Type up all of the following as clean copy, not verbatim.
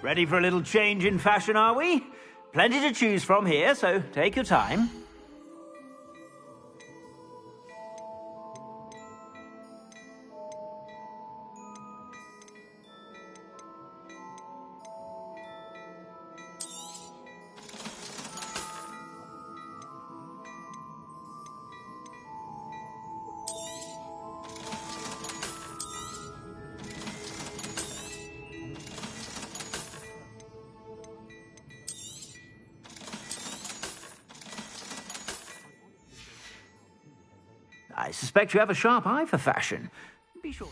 Ready for a little change in fashion, are we? Plenty to choose from here, so take your time. I suspect you have a sharp eye for fashion. Be sure.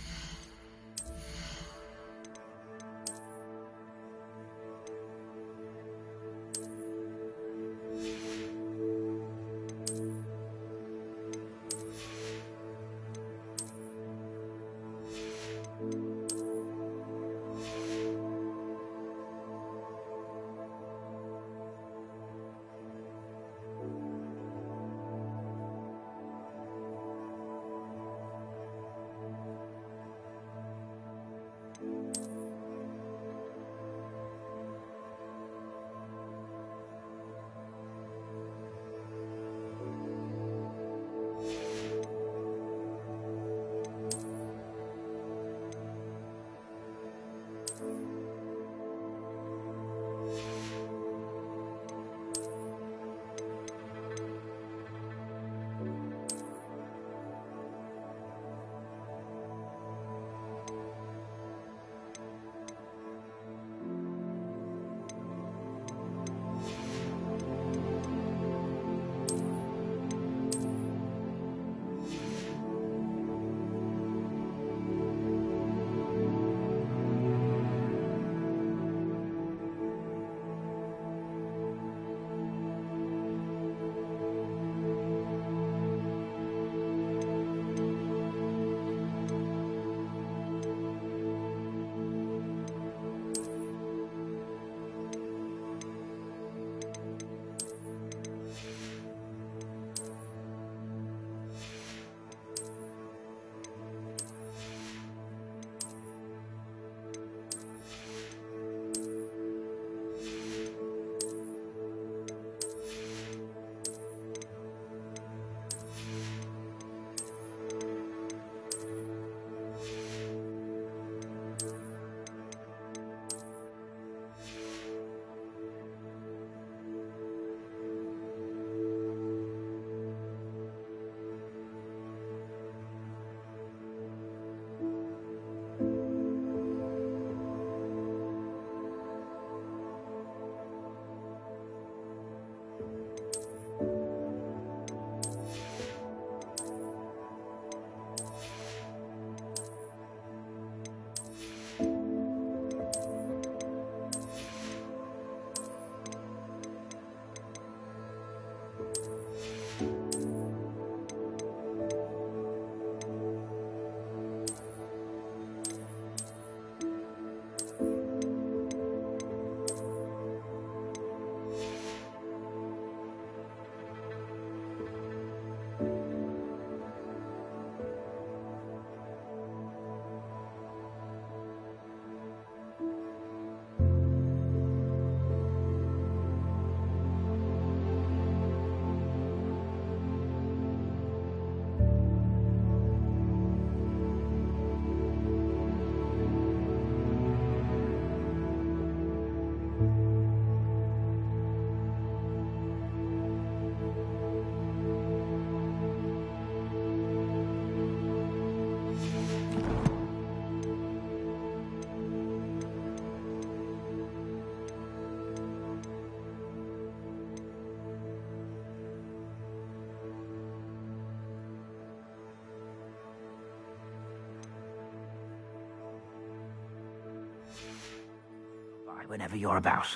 Whenever you're about.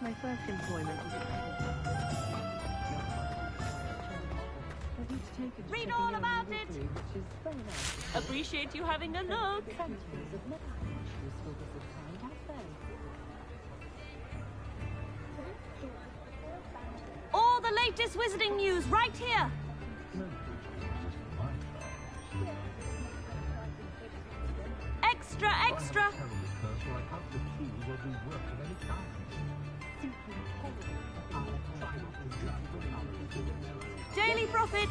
My first employment was Read all about it! Appreciate you having a look. All the latest wizarding news right here. Daily profit.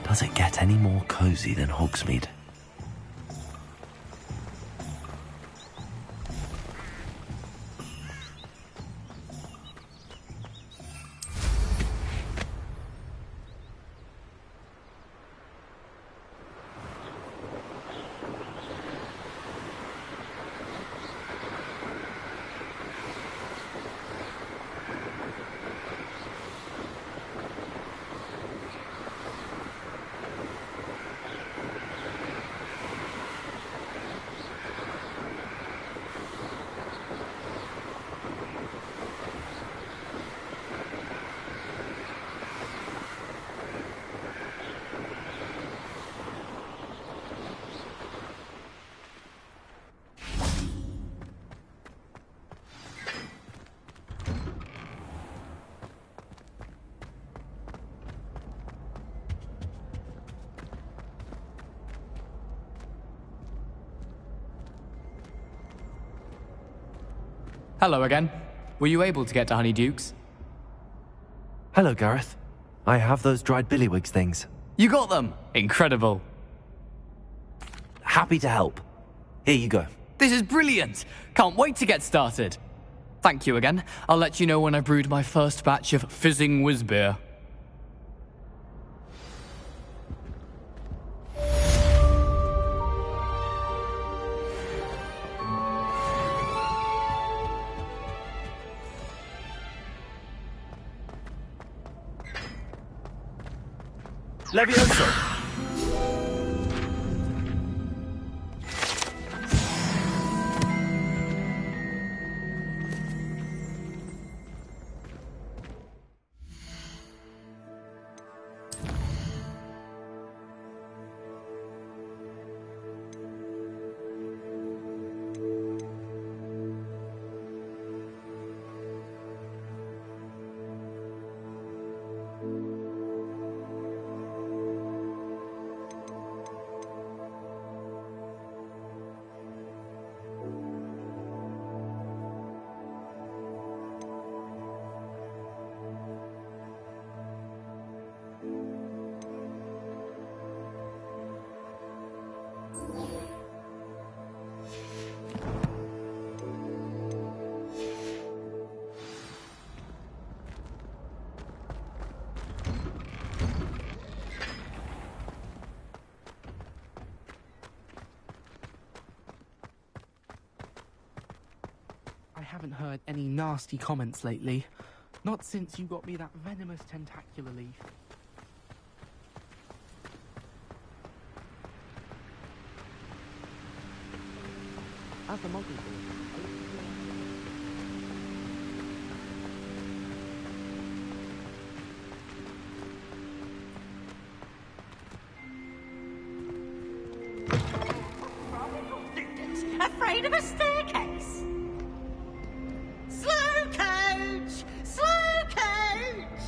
Does it get any more cosy than Hogsmeade? Hello again. Were you able to get to Honeydukes? Hello, Gareth. I have those dried billywigs things. You got them! Incredible. Happy to help. Here you go. This is brilliant! Can't wait to get started. Thank you again. I'll let you know when I brewed my first batch of fizzing whiz-beer. Levioso! I haven't heard any nasty comments lately. Not since you got me that venomous tentacular leaf. As the model Afraid of a staircase? Slow coach! Slow coach!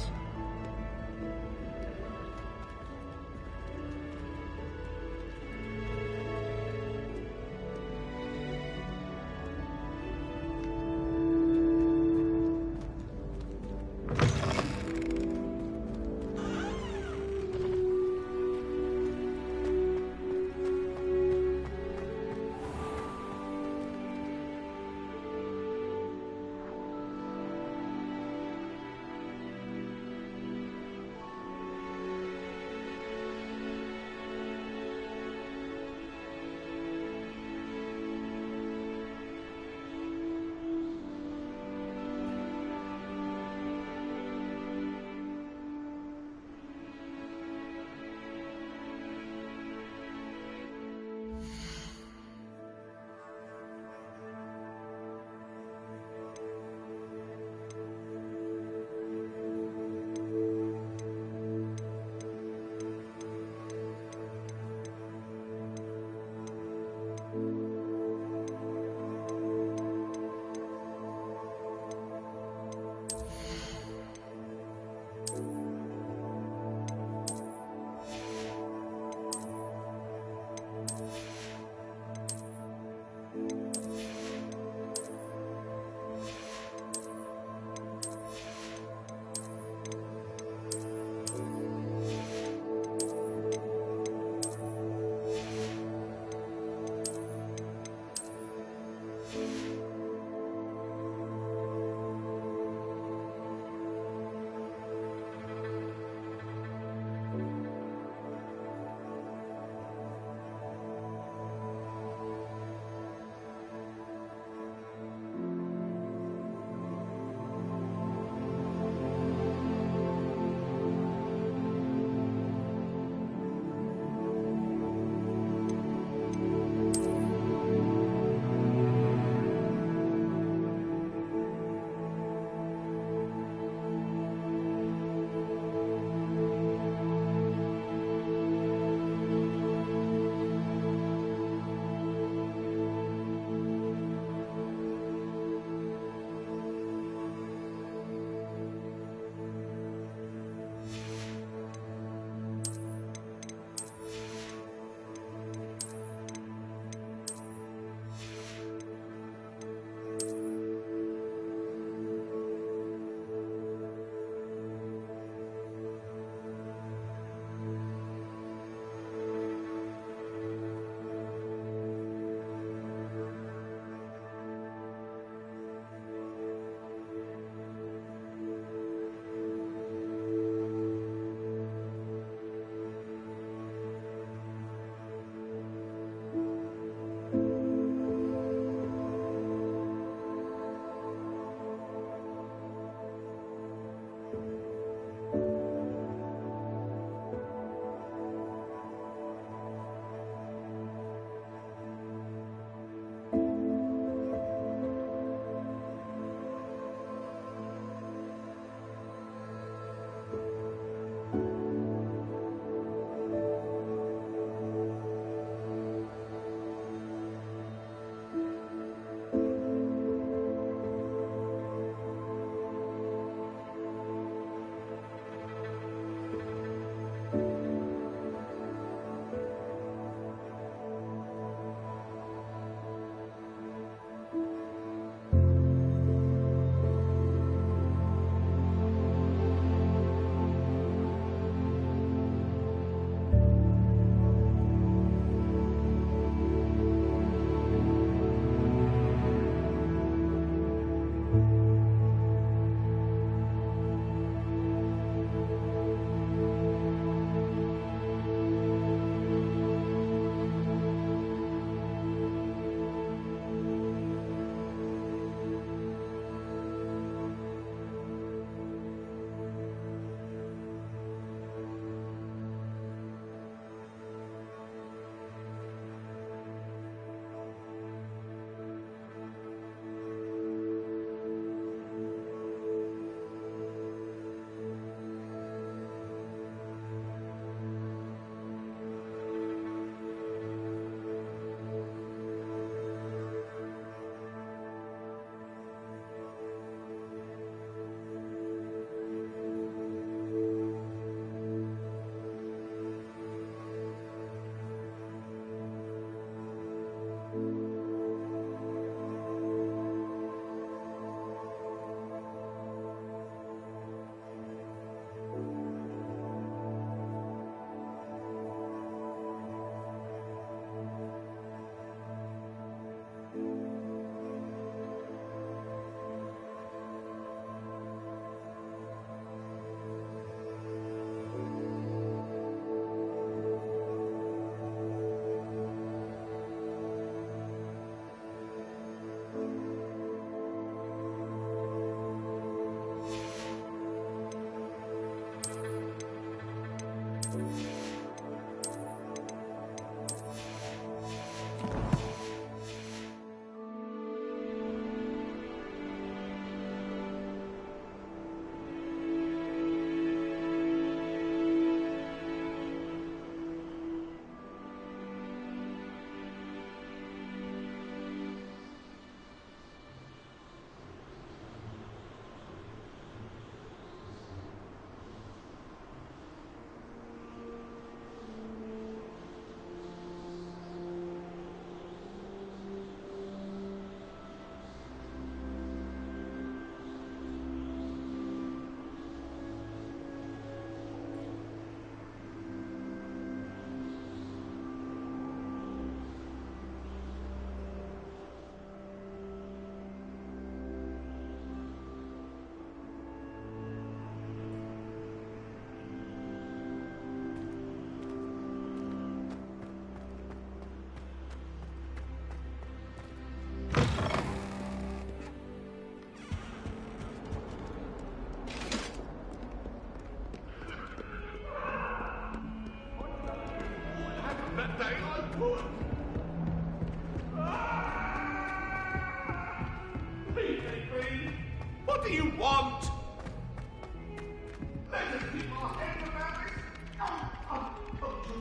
What do you want?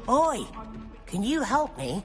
Oi, can you help me?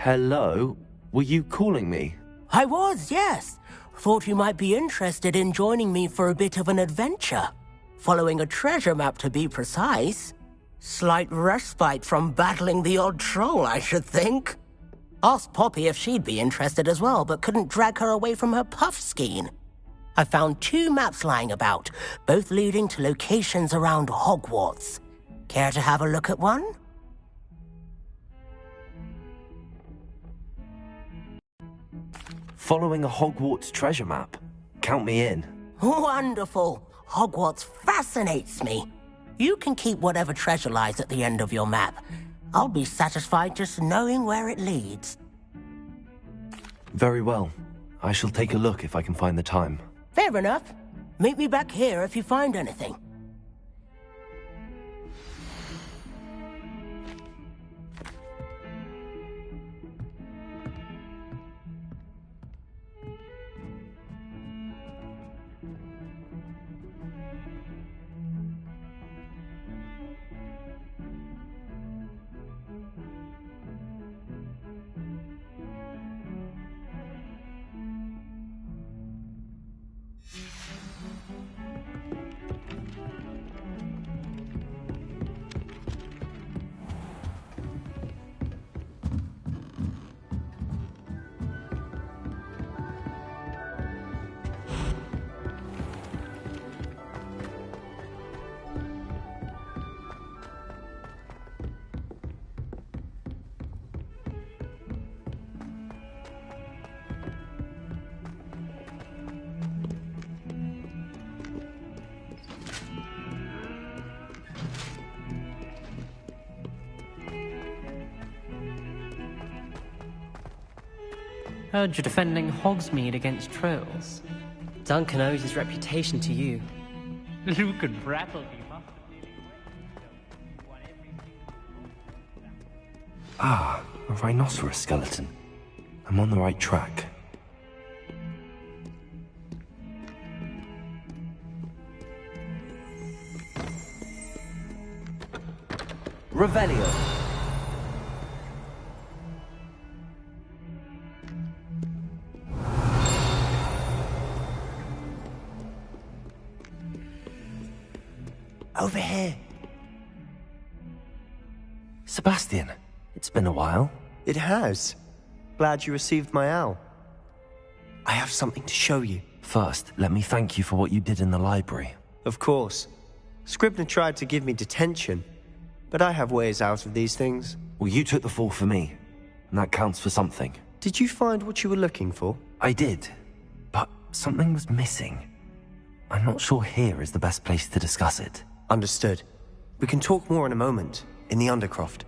Hello? Were you calling me? I was, yes. Thought you might be interested in joining me for a bit of an adventure. Following a treasure map, to be precise. Slight respite from battling the odd troll, I should think. Asked Poppy if she'd be interested as well, but couldn't drag her away from her puff skein. I found 2 maps lying about, both leading to locations around Hogwarts. Care to have a look at one? Following a Hogwarts treasure map. Count me in. Wonderful. Hogwarts fascinates me. You can keep whatever treasure lies at the end of your map. I'll be satisfied just knowing where it leads. Very well. I shall take a look if I can find the time. Fair enough. Meet me back here if you find anything. Heard you're defending Hogsmeade against trolls. Duncan owes his reputation to you. Luke and Brattleby. Ah, a rhinoceros skeleton. I'm on the right track. Revelio. Over here. Sebastian, it's been a while. It has. Glad you received my owl. I have something to show you. First, let me thank you for what you did in the library. Of course. Scribner tried to give me detention, but I have ways out of these things. Well, you took the fall for me, and that counts for something. Did you find what you were looking for? I did, but something was missing. I'm not sure here is the best place to discuss it. Understood. We can talk more in a moment, in the Undercroft.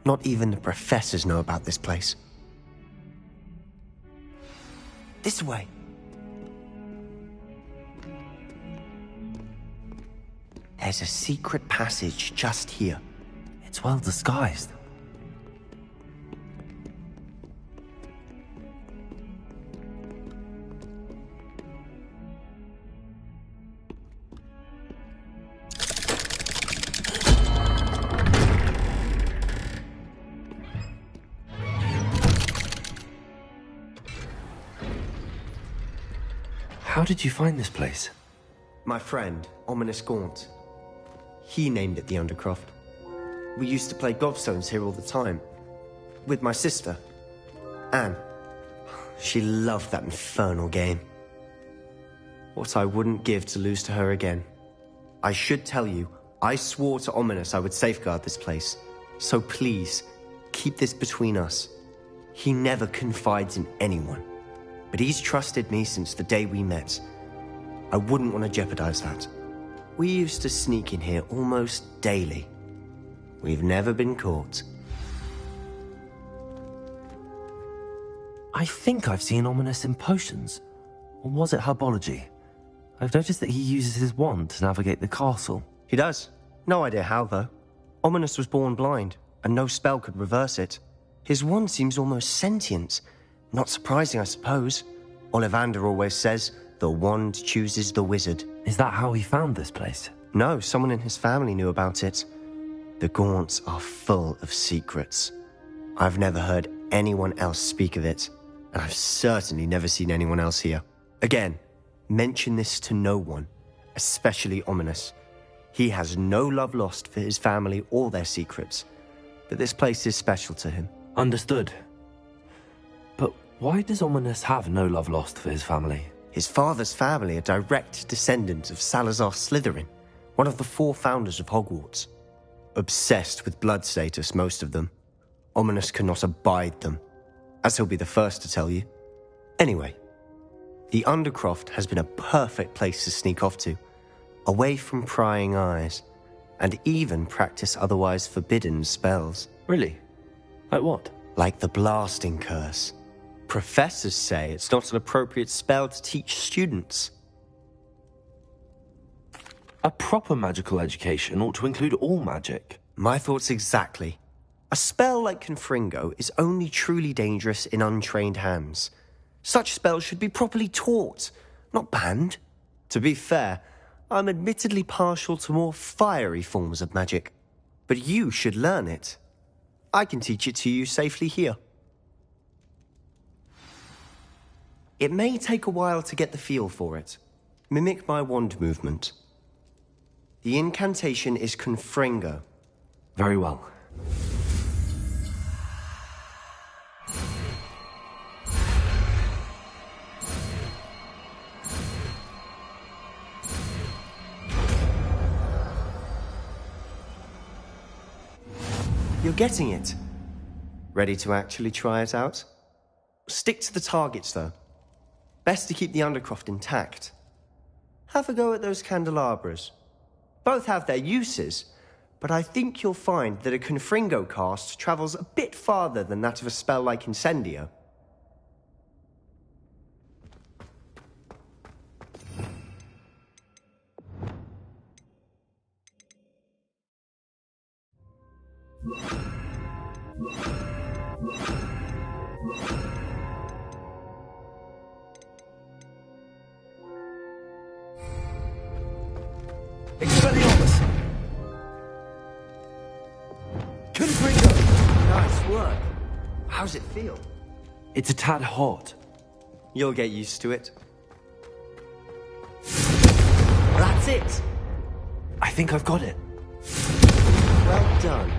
Not even the professors know about this place. This way. There's a secret passage just here. It's well disguised. How did you find this place? My friend, Ominous Gaunt. He named it the Undercroft. We used to play gobstones here all the time. With my sister, Anne. She loved that infernal game. What I wouldn't give to lose to her again. I should tell you, I swore to Ominous I would safeguard this place. So please, keep this between us. He never confides in anyone. But he's trusted me since the day we met. I wouldn't want to jeopardize that. We used to sneak in here almost daily. We've never been caught. I think I've seen Ominous in potions. Or was it herbology? I've noticed that he uses his wand to navigate the castle. He does. No idea how, though. Ominous was born blind, and no spell could reverse it. His wand seems almost sentient. Not surprising, I suppose. Ollivander always says, the wand chooses the wizard. Is that how he found this place? No, someone in his family knew about it. The Gaunts are full of secrets. I've never heard anyone else speak of it, and I've certainly never seen anyone else here. Again, mention this to no one, especially Ominous. He has no love lost for his family or their secrets, but this place is special to him. Understood. But why does Ominous have no love lost for his family? His father's family are direct descendants of Salazar Slytherin, one of the 4 founders of Hogwarts. Obsessed with blood status, most of them. Ominous cannot abide them, as he'll be the first to tell you. Anyway, the Undercroft has been a perfect place to sneak off to, away from prying eyes, and even practice otherwise forbidden spells. Really? Like what? Like the Blasting Curse. Professors say it's not an appropriate spell to teach students. A proper magical education ought to include all magic. My thoughts exactly. A spell like Confringo is only truly dangerous in untrained hands. Such spells should be properly taught, not banned. To be fair, I'm admittedly partial to more fiery forms of magic. But you should learn it. I can teach it to you safely here. It may take a while to get the feel for it. Mimic my wand movement. The incantation is Confringo. Very well. You're getting it. Ready to actually try it out? Stick to the targets, though. Best to keep the Undercroft intact. Have a go at those candelabras. Both have their uses, but I think you'll find that a Confringo cast travels a bit farther than that of a spell like Incendio. Expelliarmus! Confringo! Nice work. How's it feel? It's a tad hot. You'll get used to it. That's it. I think I've got it. Well done.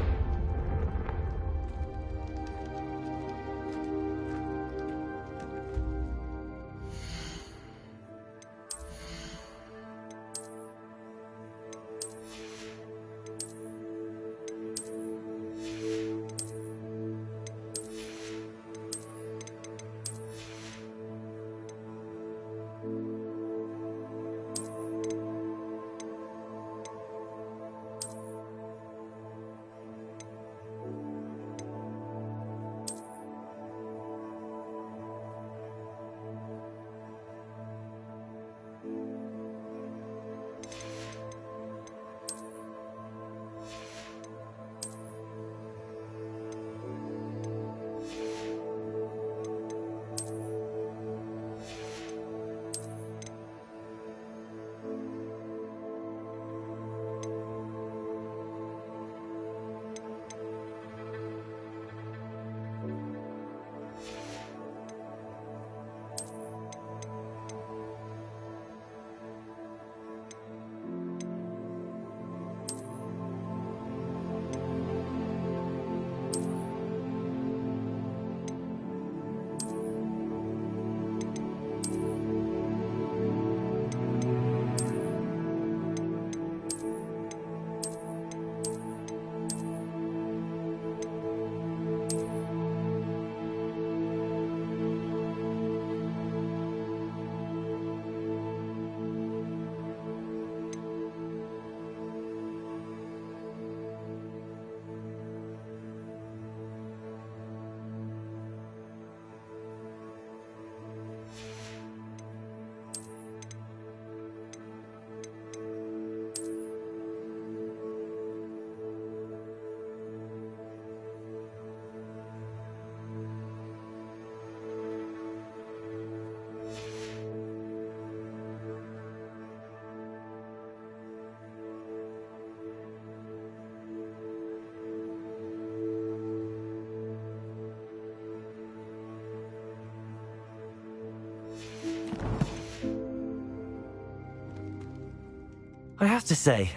I have to say,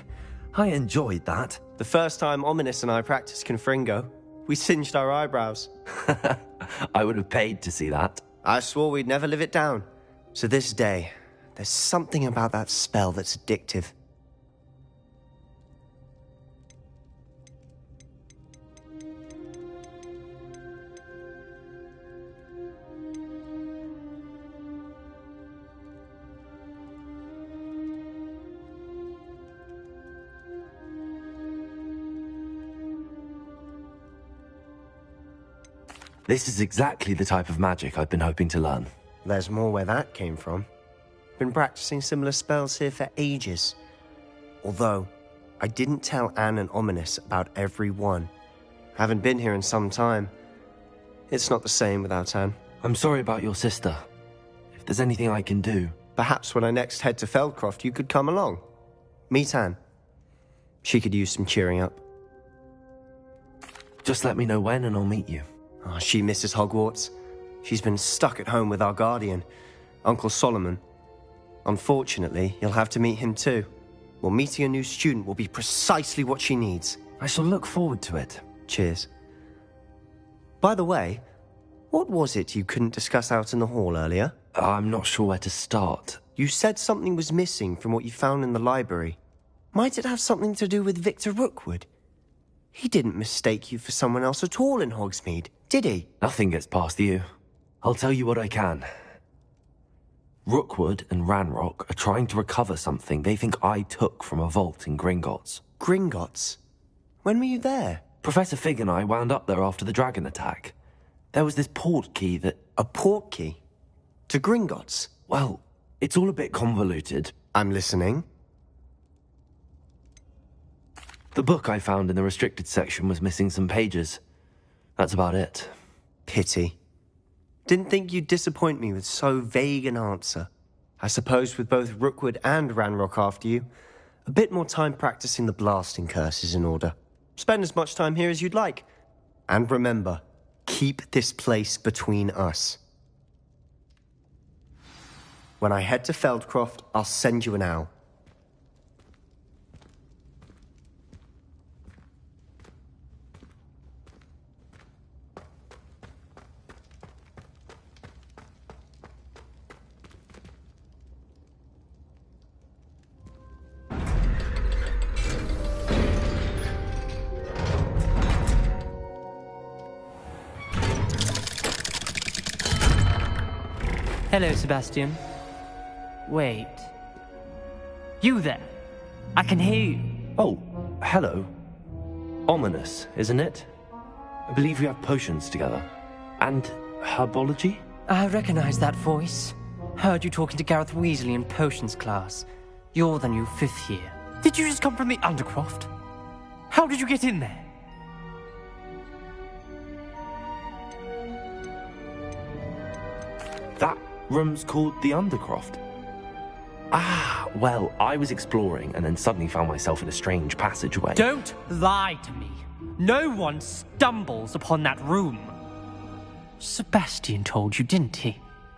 I enjoyed that. The first time Ominous and I practiced Confringo, we singed our eyebrows. I would have paid to see that. I swore we'd never live it down. So this day, there's something about that spell that's addictive. This is exactly the type of magic I've been hoping to learn. There's more where that came from. Been practicing similar spells here for ages. Although, I didn't tell Anne and Ominous about every one. Haven't been here in some time. It's not the same without Anne. I'm sorry about your sister. If there's anything I can do... Perhaps when I next head to Feldcroft, you could come along. Meet Anne. She could use some cheering up. Just let me know when and I'll meet you. Oh, she misses Hogwarts. She's been stuck at home with our guardian, Uncle Solomon. Unfortunately, you'll have to meet him too. Well, meeting a new student will be precisely what she needs. I shall look forward to it. Cheers. By the way, what was it you couldn't discuss out in the hall earlier? I'm not sure where to start. You said something was missing from what you found in the library. Might it have something to do with Victor Rookwood? He didn't mistake you for someone else at all in Hogsmeade, did he? Nothing gets past you. I'll tell you what I can. Rookwood and Ranrock are trying to recover something they think I took from a vault in Gringotts. Gringotts? When were you there? Professor Fig and I wound up there after the dragon attack. There was this port key that... A port key? To Gringotts? Well, it's all a bit convoluted. I'm listening. The book I found in the restricted section was missing some pages. That's about it. Pity. Didn't think you'd disappoint me with so vague an answer. I suppose with both Rookwood and Ranrock after you, a bit more time practicing the blasting curse is in order. Spend as much time here as you'd like. And remember, keep this place between us. When I head to Feldcroft, I'll send you an owl. Hello, Sebastian. Wait. You there? I can hear you. Oh, hello. Ominous, isn't it? I believe we have potions together. And herbology? I recognize that voice. Heard you talking to Gareth Weasley in potions class. You're the new 5th year. Did you just come from the Undercroft? How did you get in there? That room's called the Undercroft. Ah, well, I was exploring and then suddenly found myself in a strange passageway. Don't lie to me. No one stumbles upon that room. Sebastian told you, didn't he?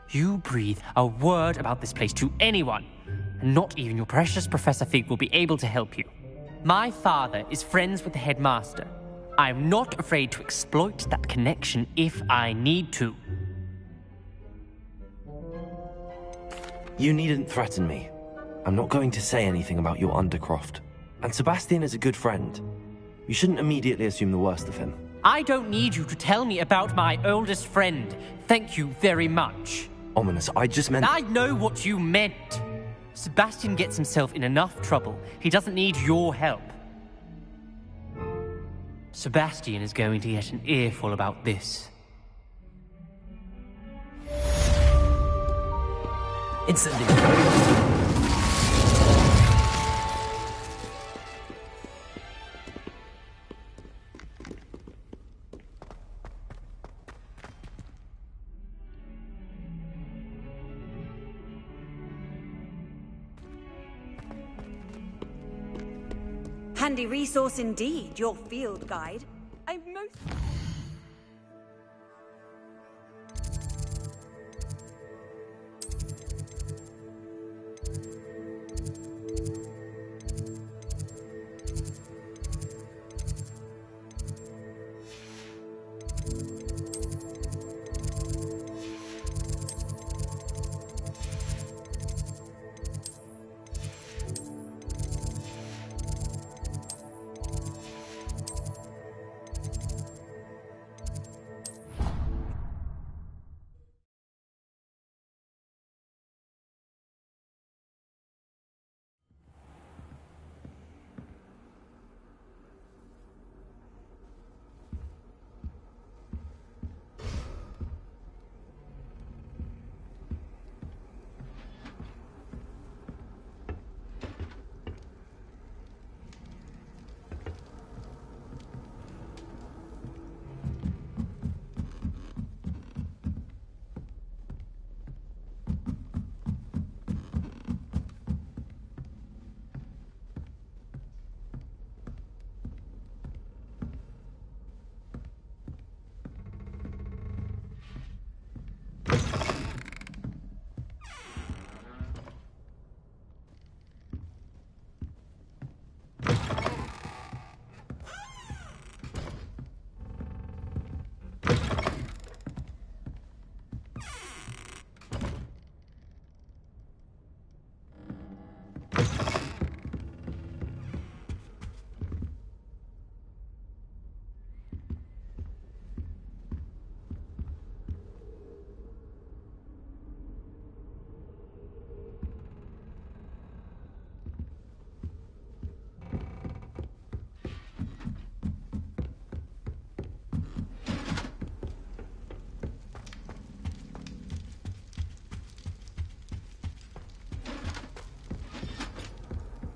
You breathe a word about this place to anyone, and not even your precious Professor Fig will be able to help you. My father is friends with the headmaster. I'm not afraid to exploit that connection if I need to. You needn't threaten me. I'm not going to say anything about your Undercroft. And Sebastian is a good friend. You shouldn't immediately assume the worst of him. I don't need you to tell me about my oldest friend. Thank you very much. Ominous, I just meant... I know what you meant. Sebastian gets himself in enough trouble. He doesn't need your help. Sebastian is going to get an earful about this. Instantly. Handy resource indeed, your field guide. I'm most...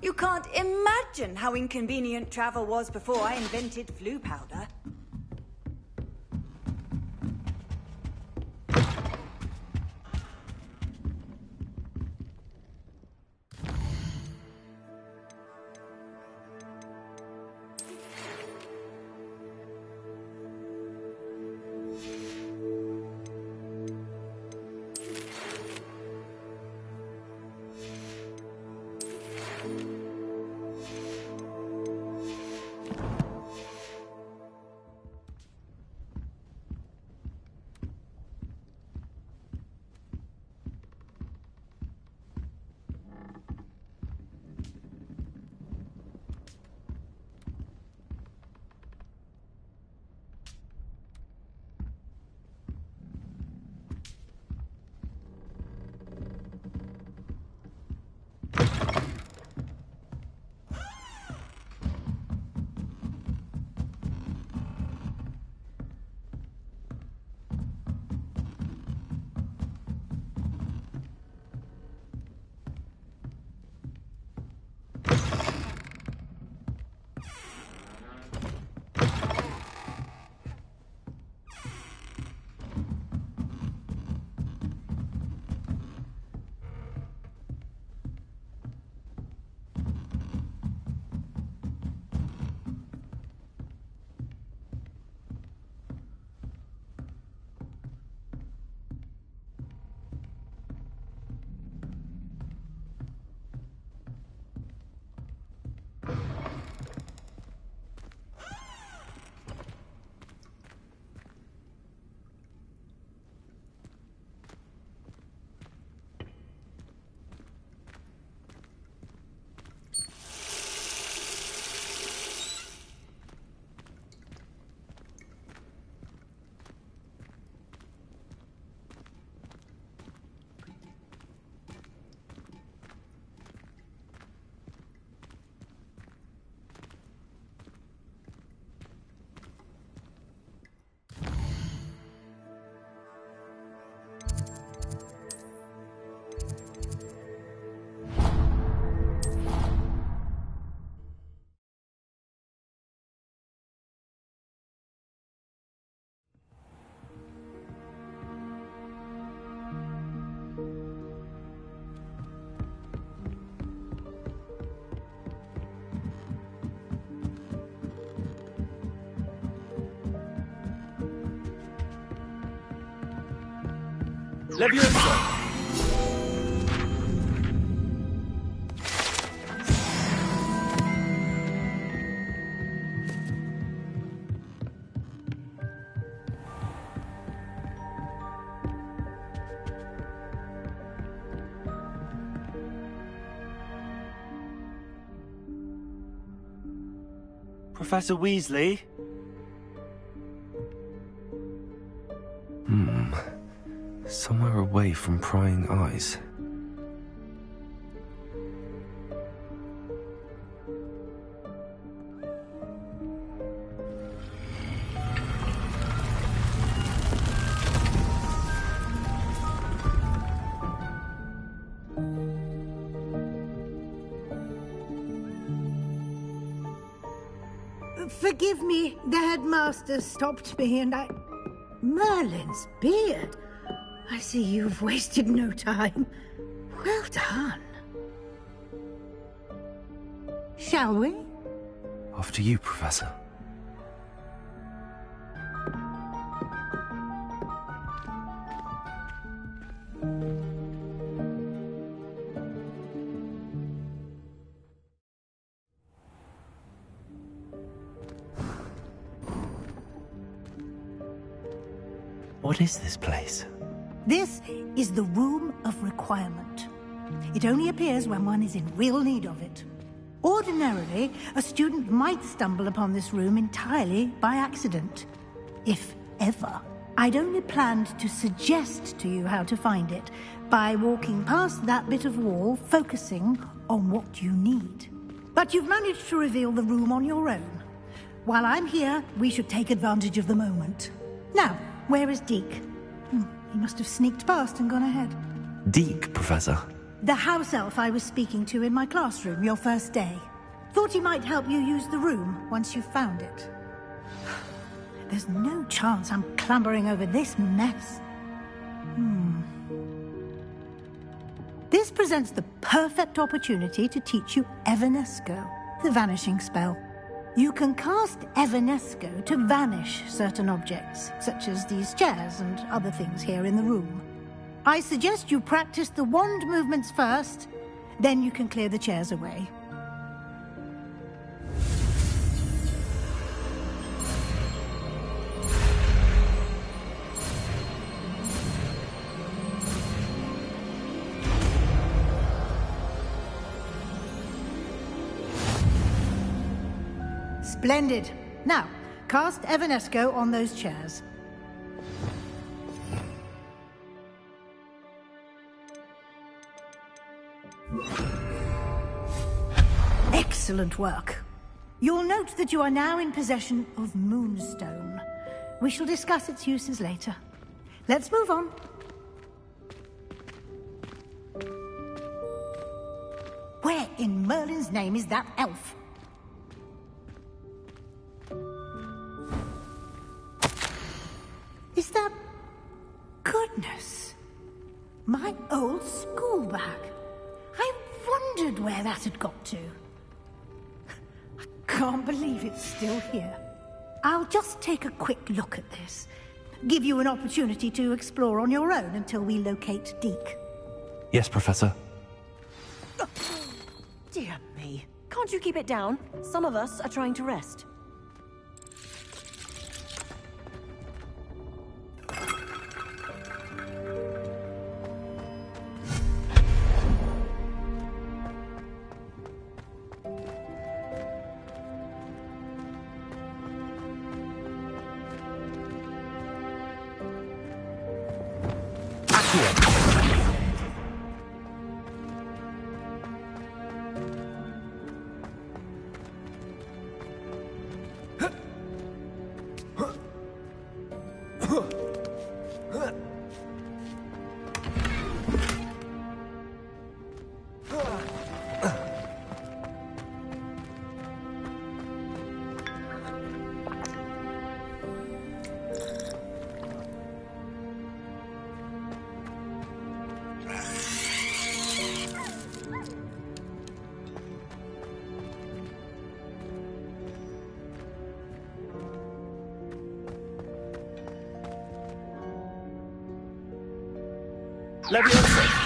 You can't imagine how inconvenient travel was before I invented flu powder. Leviosa! Professor Weasley? Somewhere away from prying eyes. Forgive me, the headmaster stopped me and I... Merlin's beard. I see you've wasted no time. Well done. Shall we? After you, Professor. What is this place? This is the Room of Requirement. It only appears when one is in real need of it. Ordinarily, a student might stumble upon this room entirely by accident. If ever. I'd only planned to suggest to you how to find it by walking past that bit of wall, focusing on what you need. But you've managed to reveal the room on your own. While I'm here, we should take advantage of the moment. Now, where is Deke? He must have sneaked past and gone ahead. Deke, Professor? The house elf I was speaking to in my classroom your first day. Thought he might help you use the room once you found it. There's no chance I'm clambering over this mess. This presents the perfect opportunity to teach you Evanesco, the vanishing spell. You can cast Evanesco to vanish certain objects, such as these chairs and other things here in the room. I suggest you practice the wand movements first, then you can clear the chairs away. Splendid. Now, cast Evanesco on those chairs. Excellent work. You'll note that you are now in possession of Moonstone. We shall discuss its uses later. Let's move on. Where in Merlin's name is that elf? Is that... Goodness! My old school bag. I wondered where that had got to. I can't believe it's still here. I'll just take a quick look at this. Give you an opportunity to explore on your own until we locate Deke. Yes, Professor. Dear me. Can't you keep it down? Some of us are trying to rest. Leviosa!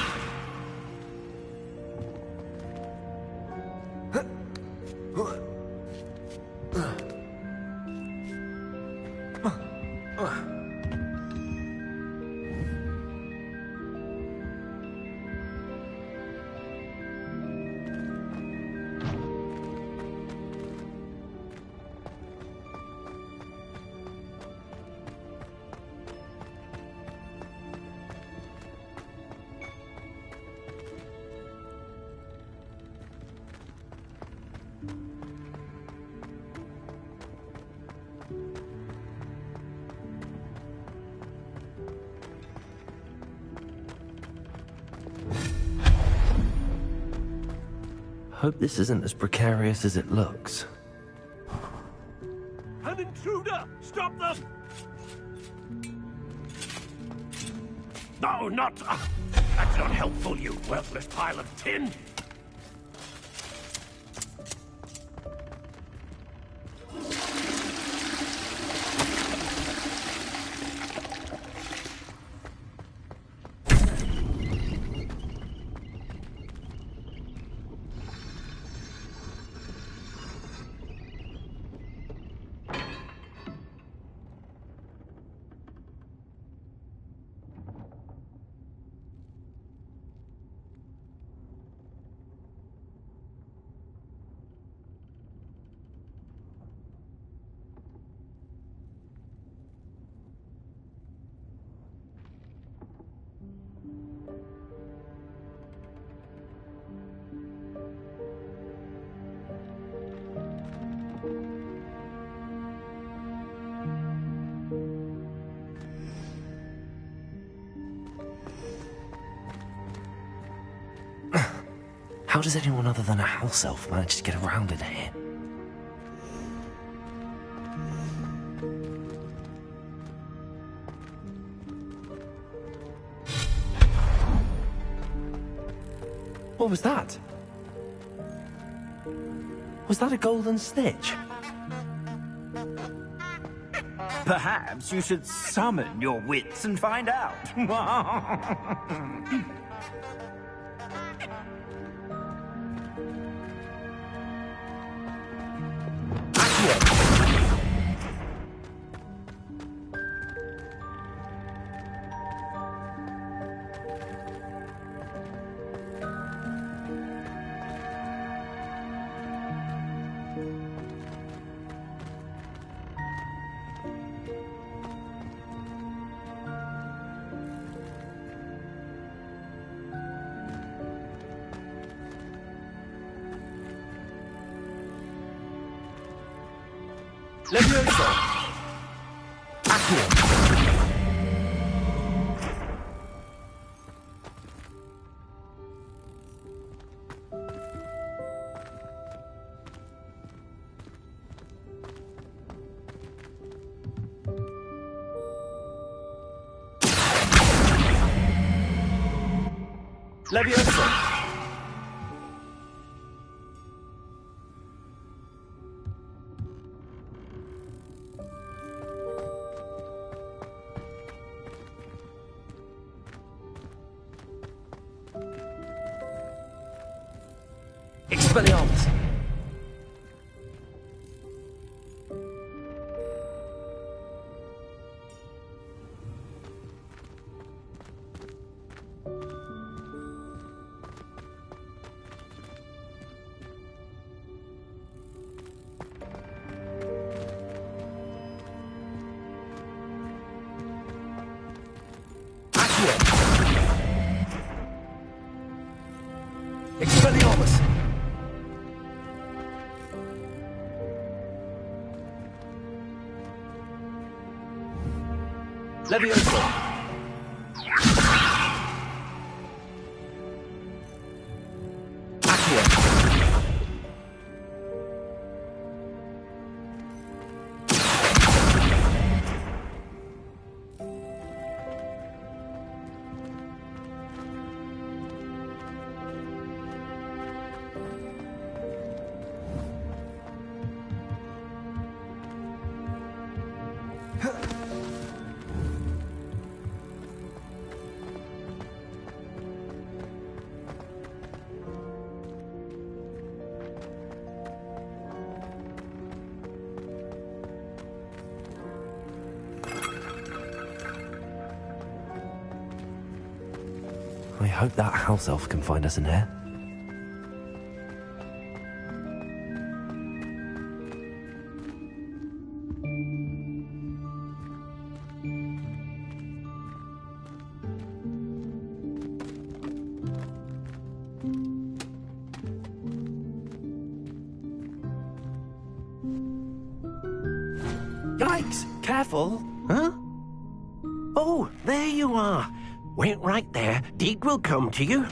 Hope this isn't as precarious as it looks. An intruder! Stop them! No, not... that's not helpful, you worthless pile of tin! How does anyone other than a house elf manage to get around in here? What was that? Was that a golden snitch? Perhaps you should summon your wits and find out. Leviosa! Accio! Leviosa! Expelliarmus! Accio! Expelliarmus! Leviosa! Accio! hope that house elf can find us in here. Yikes! Careful! Huh? Oh, there you are. Wait right there. Deek will come to you.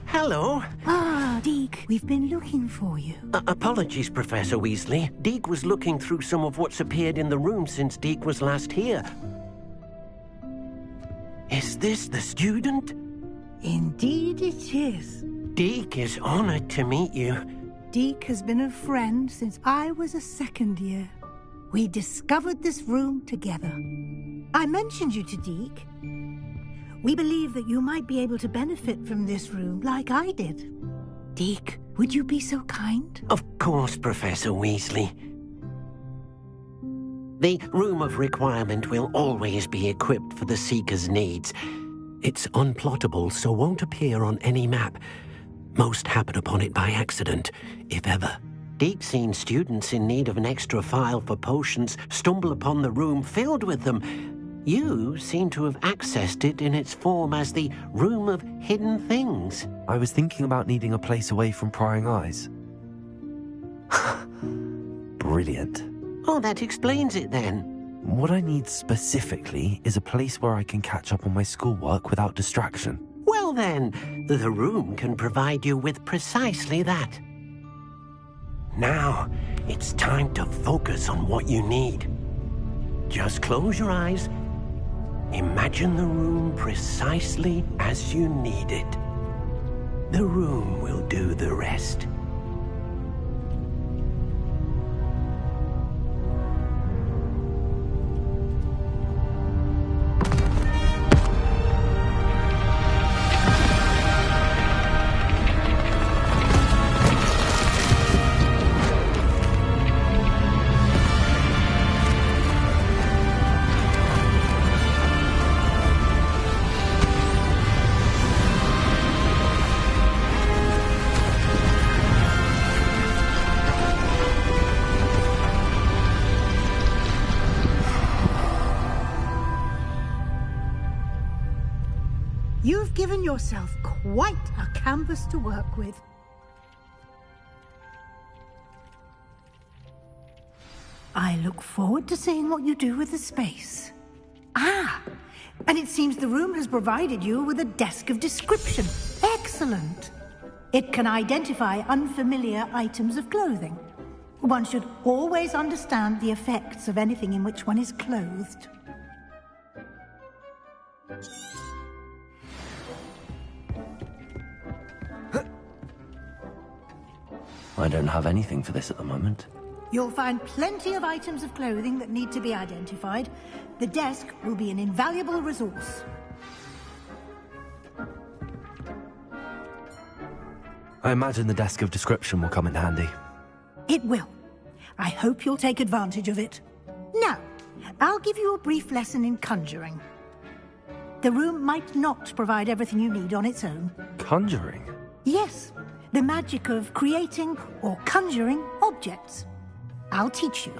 Hello. Ah, Deek, we've been looking for you. Apologies, Professor Weasley. Deek was looking through some of what's appeared in the room since Deek was last here. Is this the student? Indeed it is. Deek is honored to meet you. Deek has been a friend since I was a second year. We discovered this room together. I mentioned you to Deek. We believe that you might be able to benefit from this room like I did. Deek, would you be so kind? Of course, Professor Weasley. The Room of Requirement will always be equipped for the Seeker's needs. It's unplottable, so won't appear on any map. Most happen upon it by accident, if ever. Deek's seen students in need of an extra file for potions stumble upon the room filled with them. You seem to have accessed it in its form as the Room of Hidden Things. I was thinking about needing a place away from prying eyes. Brilliant. Oh, that explains it then. What I need specifically is a place where I can catch up on my schoolwork without distraction. Well then, the room can provide you with precisely that. Now, it's time to focus on what you need. Just close your eyes. Imagine the room precisely as you need it. The room will do the rest. You've given yourself quite a canvas to work with. I look forward to seeing what you do with the space. Ah, and it seems the room has provided you with a desk of description. Excellent. It can identify unfamiliar items of clothing. One should always understand the effects of anything in which one is clothed. I don't have anything for this at the moment. You'll find plenty of items of clothing that need to be identified. The desk will be an invaluable resource. I imagine the desk of description will come in handy. It will. I hope you'll take advantage of it. Now, I'll give you a brief lesson in conjuring. The room might not provide everything you need on its own. Conjuring? Yes, the magic of creating or conjuring objects. I'll teach you.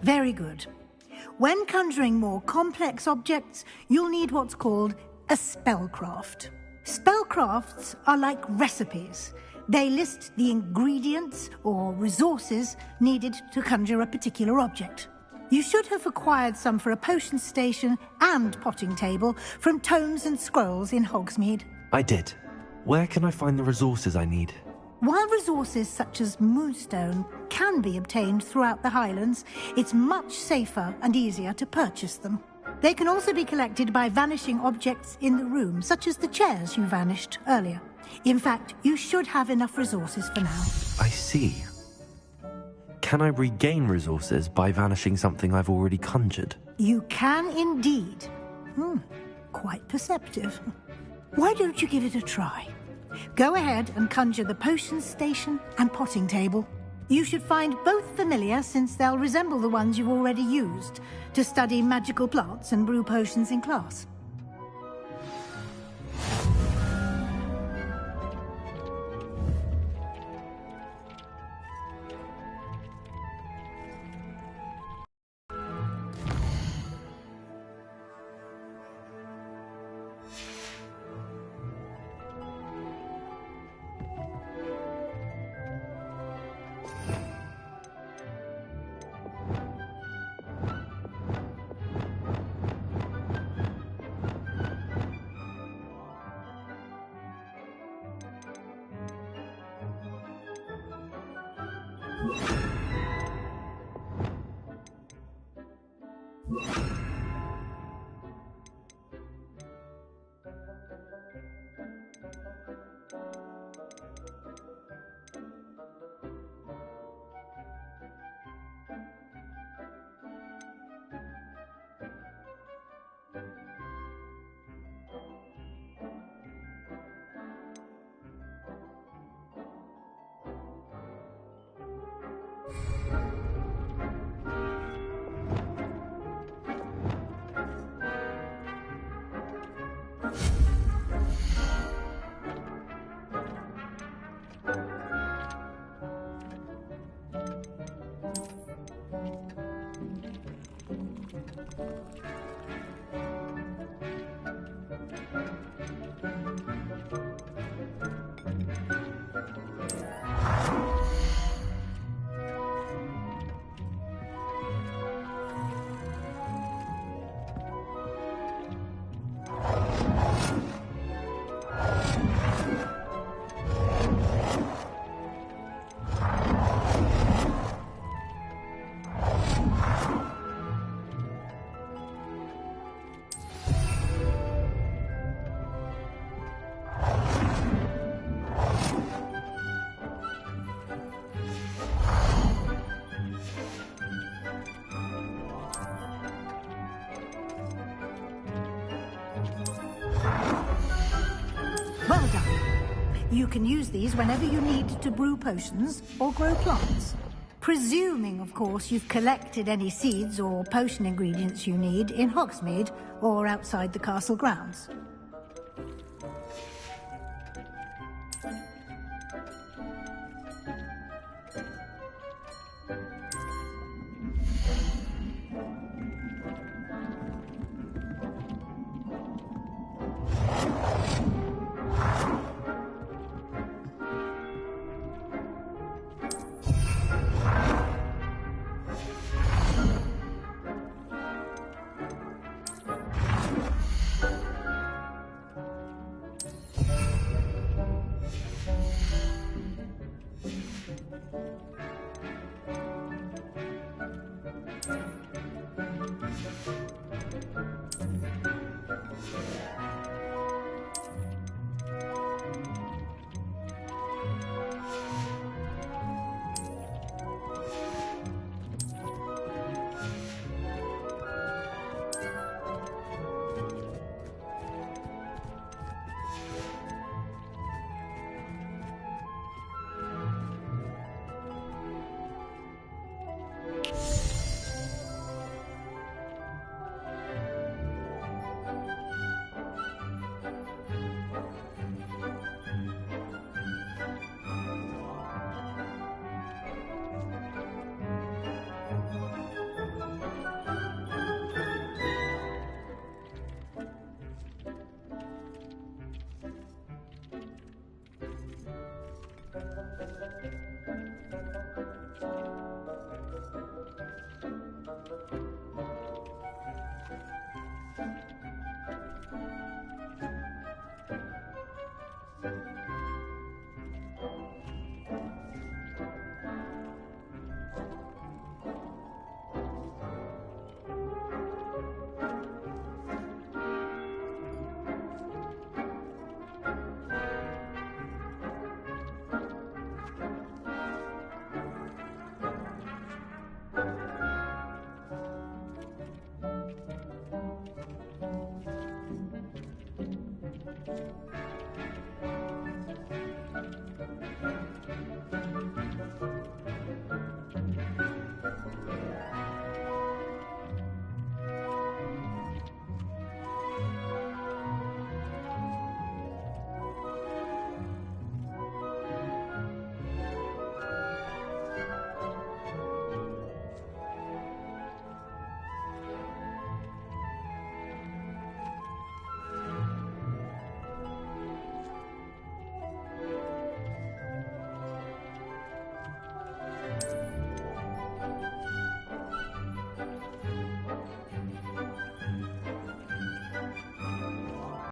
Very good. When conjuring more complex objects, you'll need what's called a spellcraft. Spellcrafts are like recipes. They list the ingredients or resources needed to conjure a particular object. You should have acquired some for a potion station and potting table from tomes and scrolls in Hogsmeade. I did. Where can I find the resources I need? While resources such as Moonstone can be obtained throughout the Highlands, it's much safer and easier to purchase them. They can also be collected by vanishing objects in the room, such as the chairs you vanished earlier. In fact, you should have enough resources for now. I see. can I regain resources by vanishing something I've already conjured? You can indeed. Quite perceptive. Why don't you give it a try? Go ahead and conjure the potions station and potting table. You should find both familiar, since they'll resemble the ones you've already used to study magical plants and brew potions in class. Well done. You can use these whenever you need to brew potions or grow plants. Presuming, of course, you've collected any seeds or potion ingredients you need in Hogsmeade or outside the castle grounds.